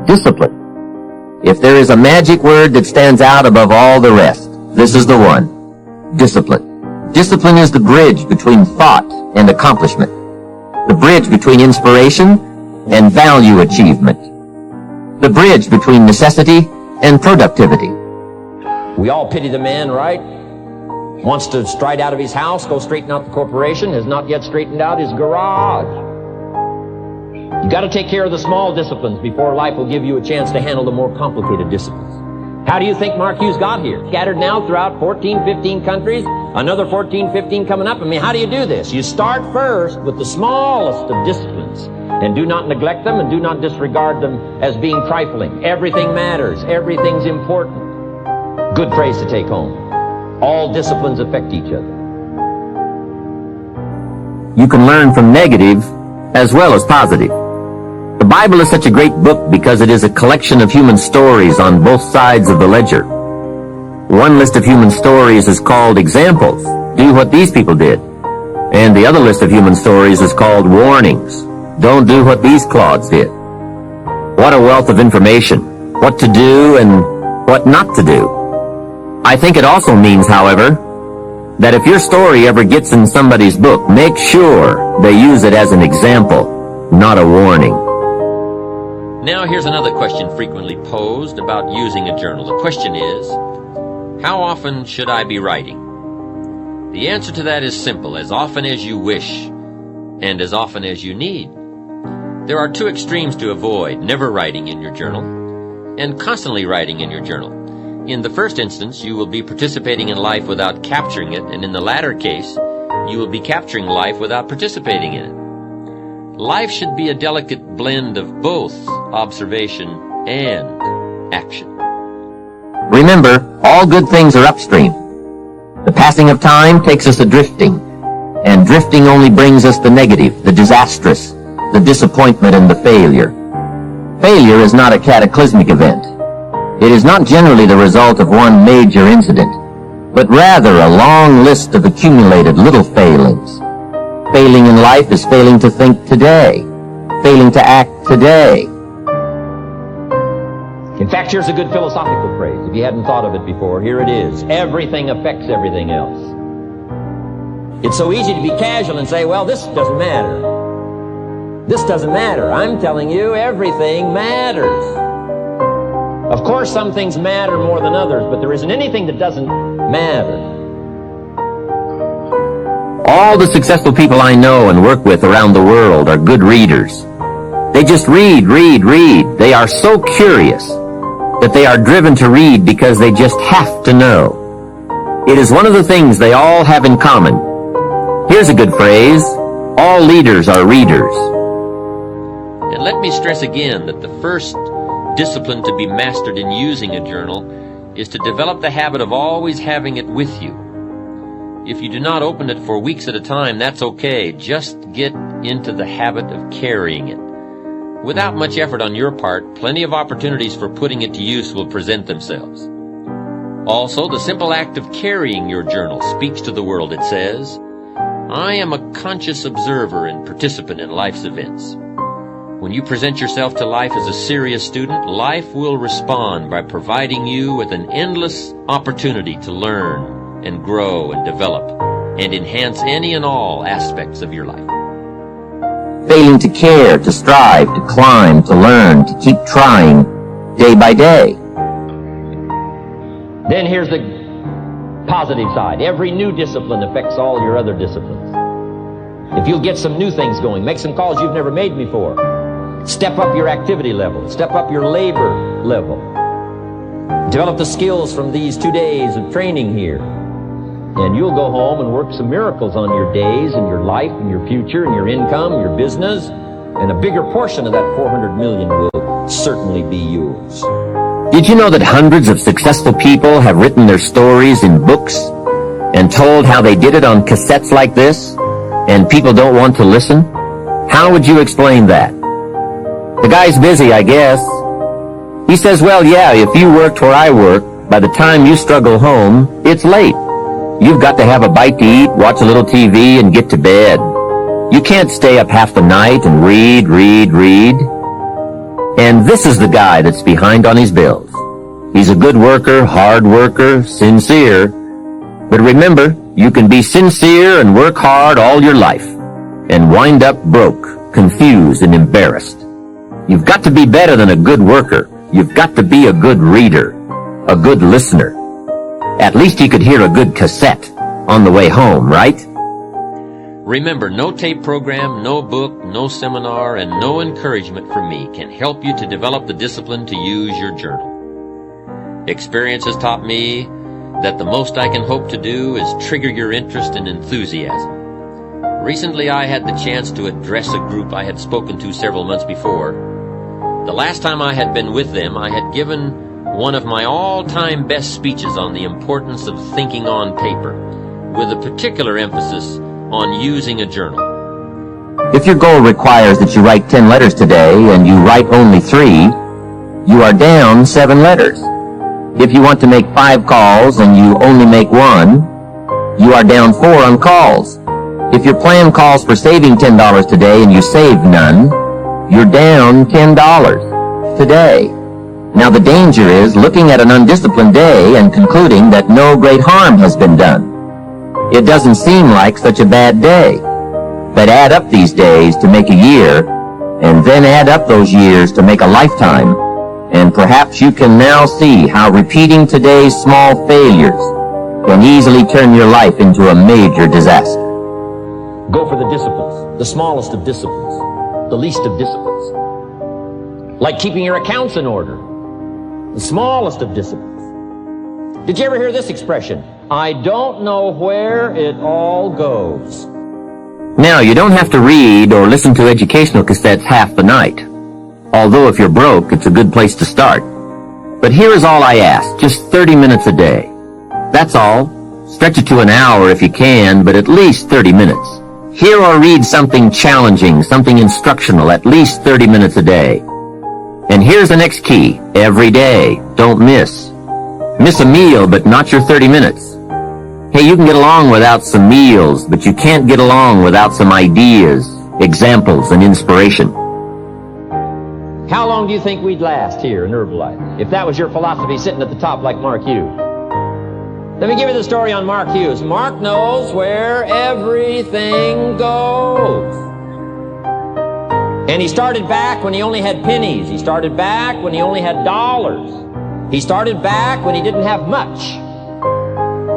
discipline. If there is a magic word that stands out above all the rest, this is the one: discipline. Discipline is the bridge between thought and accomplishment, the bridge between inspiration and value achievement, the bridge between necessity and productivity. We all pity the man, right? Wants to stride out of his house, go straighten out the corporation, has not yet straightened out his garage. You got to take care of the small disciplines before life will give you a chance to handle the more complicated disciplines. How do you think Mark Hughes got here? Scattered now throughout 14, 15 countries, another 14, 15 coming up. I mean, how do you do this? You start first with the smallest of disciplines, and do not neglect them and do not disregard them as being trifling. Everything matters. Everything's important. Good phrase to take home. All disciplines affect each other. You can learn from negative as well as positive. The Bible is such a great book because it is a collection of human stories on both sides of the ledger. One list of human stories is called examples. Do what these people did. And the other list of human stories is called warnings. Don't do what these clods did. What a wealth of information. What to do and what not to do. I think it also means, however, that if your story ever gets in somebody's book, make sure they use it as an example, not a warning. Now here's another question frequently posed about using a journal. The question is, how often should I be writing? The answer to that is simple: as often as you wish and as often as you need. There are two extremes to avoid: never writing in your journal and constantly writing in your journal. In the first instance, you will be participating in life without capturing it, and in the latter case, you will be capturing life without participating in it. Life should be a delicate blend of both observation and action. Remember, all good things are upstream. The passing of time takes us a-drifting, and drifting only brings us the negative, the disastrous, the disappointment, and the failure. Failure is not a cataclysmic event. It is not generally the result of one major incident, but rather a long list of accumulated little failings. Failing in life is failing to think today, failing to act today. In fact, here's a good philosophical phrase. If you hadn't thought of it before, here it is: everything affects everything else. It's so easy to be casual and say, well, this doesn't matter. This doesn't matter. I'm telling you, everything matters. Of course, some things matter more than others, but there isn't anything that doesn't matter. All the successful people I know and work with around the world are good readers. They just read. They are so curious that they are driven to read because they just have to know. It is one of the things they all have in common. Here's a good phrase: all leaders are readers. And let me stress again that the first discipline to be mastered in using a journal is to develop the habit of always having it with you. If you do not open it for weeks at a time, that's okay. Just get into the habit of carrying it. Without much effort on your part, plenty of opportunities for putting it to use will present themselves. Also, the simple act of carrying your journal speaks to the world. It says, I am a conscious observer and participant in life's events. When you present yourself to life as a serious student, life will respond by providing you with an endless opportunity to learn and grow and develop and enhance any and all aspects of your life. Failing to care, to strive, to climb, to learn, to keep trying, day by day. Then here's the positive side. Every new discipline affects all your other disciplines. If you'll get some new things going, make some calls you've never made before. Step up your activity level. Step up your labor level. Develop the skills from these 2 days of training here. And you'll go home and work some miracles on your days and your life and your future and your income, your business. And a bigger portion of that 400 million will certainly be yours. Did you know that hundreds of successful people have written their stories in books and told how they did it on cassettes like this, and people don't want to listen? How would you explain that? The guy's busy, I guess. He says, well, yeah, if you worked where I work, by the time you struggle home, it's late. You've got to have a bite to eat, watch a little TV, and get to bed. You can't stay up half the night and read. And this is the guy that's behind on his bills. He's a good worker, hard worker, sincere. But remember, you can be sincere and work hard all your life and wind up broke, confused, and embarrassed. You've got to be better than a good worker. You've got to be a good reader, a good listener. At least you could hear a good cassette on the way home, right? Remember, no tape program, no book, no seminar, and no encouragement from me can help you to develop the discipline to use your journal. Experience has taught me that the most I can hope to do is trigger your interest and enthusiasm. Recently, I had the chance to address a group I had spoken to several months before. The last time I had been with them, I had given one of my all-time best speeches on the importance of thinking on paper, with a particular emphasis on using a journal. If your goal requires that you write 10 letters today and you write only 3, you are down 7 letters. If you want to make 5 calls and you only make 1, you are down 4 on calls. If your plan calls for saving $10 today and you save none, you're down $10 today. Now the danger is looking at an undisciplined day and concluding that no great harm has been done. It doesn't seem like such a bad day. But add up these days to make a year, and then add up those years to make a lifetime, and perhaps you can now see how repeating today's small failures can easily turn your life into a major disaster. Go for the disciplines, the smallest of disciplines, the least of disciplines. Like keeping your accounts in order, the smallest of disciplines. Did you ever hear this expression? I don't know where it all goes. Now, you don't have to read or listen to educational cassettes half the night. Although if you're broke, it's a good place to start. But here is all I ask, just 30 minutes a day. That's all. Stretch it to an hour if you can, but at least 30 minutes. Hear or read something challenging, something instructional, at least 30 minutes a day. And here's the next key. Every day. Don't miss. Miss a meal, but not your 30 minutes. Hey, you can get along without some meals, but you can't get along without some ideas, examples, and inspiration. How long do you think we'd last here in Herbalife if that was your philosophy sitting at the top like Mark Hughes? Let me give you the story on Mark Hughes. Mark knows where everything goes. And he started back when he only had pennies. He started back when he only had dollars. He started back when he didn't have much.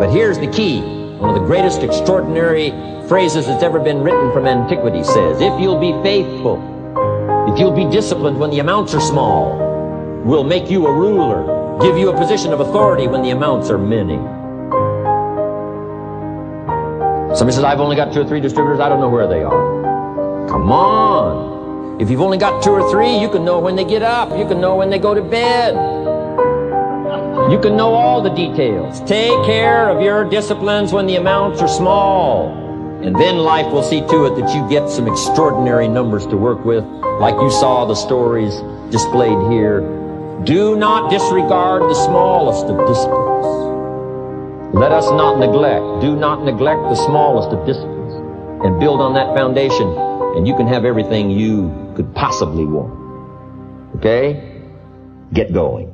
But here's the key. One of the greatest extraordinary phrases that's ever been written from antiquity says, if you'll be faithful, if you'll be disciplined when the amounts are small, we'll make you a ruler, give you a position of authority when the amounts are many. Somebody says, I've only got 2 or 3 distributors, I don't know where they are. Come on. If you've only got 2 or 3, you can know when they get up. You can know when they go to bed. You can know all the details. Take care of your disciplines when the amounts are small. And then life will see to it that you get some extraordinary numbers to work with, like you saw the stories displayed here. Do not disregard the smallest of disciplines. Let us not neglect. Do not neglect the smallest of disciplines. And build on that foundation, and you can have everything you could possibly want. Okay? Get going.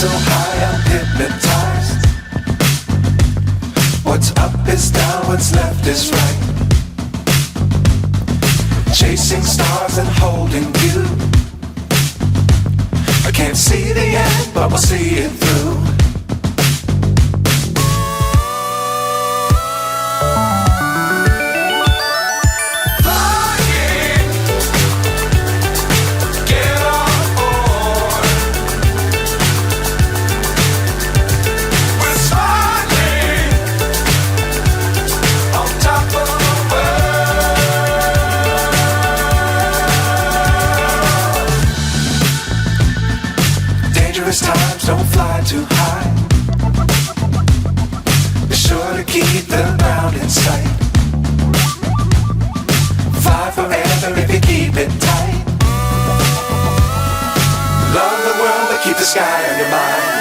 so high I'm hypnotized. What's up is down, what's left is right. Chasing stars and holding you. I can't see the end, but we'll see it through. Times don't fly too high. Be sure to keep the ground in sight. Fly forever if you keep it tight. Love the world but keep the sky on your mind.